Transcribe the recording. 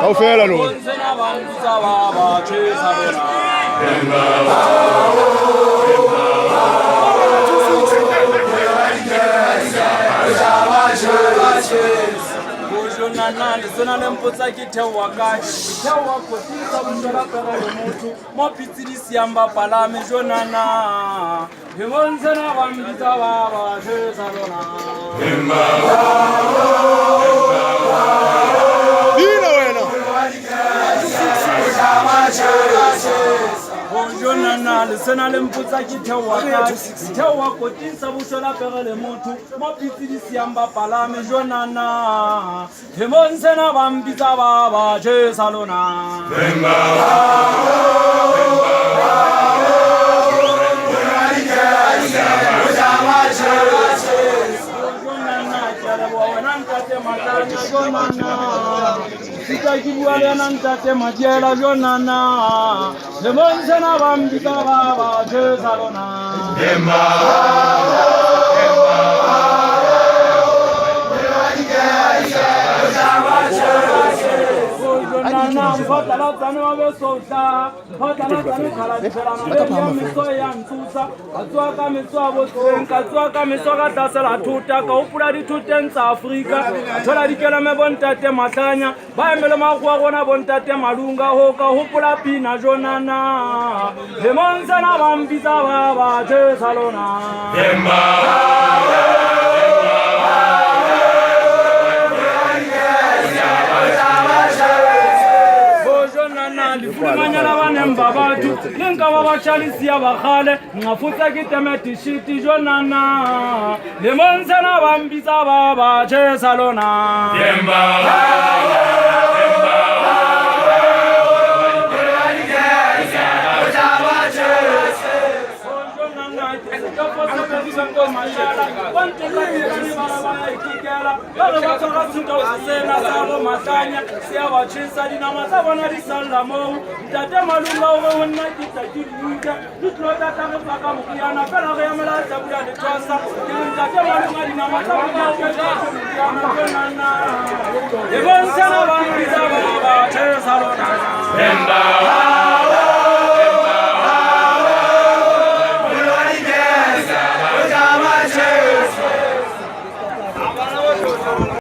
awufela lo Nana, sona le mpotsa ke theowa kae theowa kotisa bošola pega le motho mo phitsidi siamba palame jo nana ke bontshena bambitsa ba bašesa lona bina wena bonjo nana le sena le mpotsa ke theowa kae theowa kotisa bošola pega le motho mo phitsidi siamba palame jo nana ke bontshena bambitsa ba bašesa lona Kita kibuale na ntate matiela jonana le monsena bambika baba jesalona nana fatala tsanwa besota fatala tsanwa khala ditsela na miso ya ntsusa atswa ka miso abo tsenka atswa ka miso ka tasela thuta ka upula dithuteng tsa Afrika thola dikela me bontate mahlanya ba emele magwa gona bontate malunga ho ka hopula pina jonana le monsana bambitsa baba jesalona Manyala banemba batho lenka ba batšhalisia bagale ngafutsa ke temetishiti jonana le monsena bambitsa ba bašesa lona Tate malunga o nna ke tla ke ruta ditlo tsa tla ka ka mokiyana fela re yamela tsa bula le tsasa ke tate malunga dina matsa ka ke tla mokiyana bonana e bontsha ba mbitsa ba ba tshesa lona